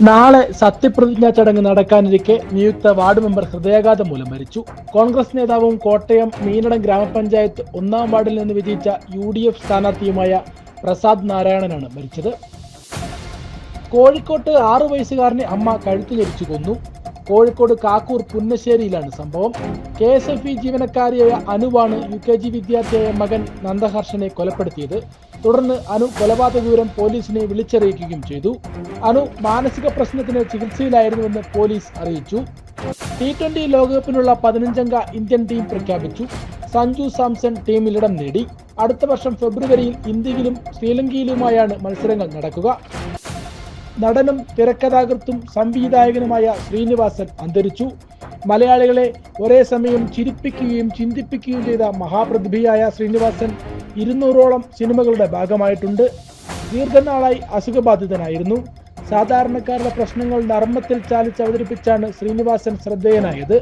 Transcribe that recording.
നാളെ സത്യപ്രതിജ്ഞാ ചടങ്ങ് നടക്കാനിരിക്കെ നിയുക്ത വാർഡ് മെമ്പർ ഹൃദയാഘാതം മൂലം മരിച്ചു. കോൺഗ്രസ് നേതാവും കോട്ടയം മീനടം ഗ്രാമപഞ്ചായത്ത് 1-ാം വാർഡിൽ നിന്ന് വിജയിച്ച UDF സ്ഥാനാർത്ഥിയുമായ പ്രസാദ് നാരായണനാണ് മരിച്ചത്. കോഴിക്കോട്ട് 6 വയസ്സുകാരനെ അമ്മ കഴുത്തു ഞെരിച്ചു കൊന്നു. കോഴിക്കോട് കാക്കൂർ പുന്നശ്ശേരിയിലാണ് സംഭവം. KSFE ജീവനക്കാരിയായ അനുവാണ് UKG വിദ്യാർത്ഥിയായ മകൻ നന്ദഹർഷനെ കൊലപ്പെടുത്തിയത്. തുടർന്ന് അനു കൊലപാതക വിവരം പോലീസിനെ വിളിച്ചറിയിക്കുകയും ചെയ്തു. അനു മാനസിക പ്രശ്നത്തിന് ചികിത്സയിലായിരുന്നുവെന്ന് പോലീസ് അറിയിച്ചു. T20 ലോകകപ്പിനുള്ള 15-അംഗ ഇന്ത്യൻ ടീം പ്രഖ്യാപിച്ചു. സഞ്ജു സാംസൺ ടീമിൽ ഇടം നേടി. അടുത്ത വർഷം ഫെബ്രുവരിയിൽ ഇന്ത്യയിലും ശ്രീലങ്കയിലുമായാണ് മത്സരങ്ങൾ നടക്കുക. നടനും തിരക്കഥാകൃത്തും സംവിധായകനുമായ ശ്രീനിവാസൻ അന്തരിച്ചു. മലയാളികളെ ഒരേ സമയം ചിരിപ്പിക്കുകയും ചിന്തിപ്പിക്കുകയും ചെയ്ത മഹാപ്രതിഭയായ ശ്രീനിവാസൻ 200ഓളം സിനിമകളുടെ ഭാഗമായിട്ടുണ്ട്. ദീർഘനാളായി അസുഖബാധിതനായിരുന്നു. സാധാരണക്കാരുടെ പ്രശ്നങ്ങൾ നർമ്മത്തിൽ ചാലിച്ച് അവതരിപ്പിച്ചാണ് ശ്രീനിവാസൻ ശ്രദ്ധേയനായത്.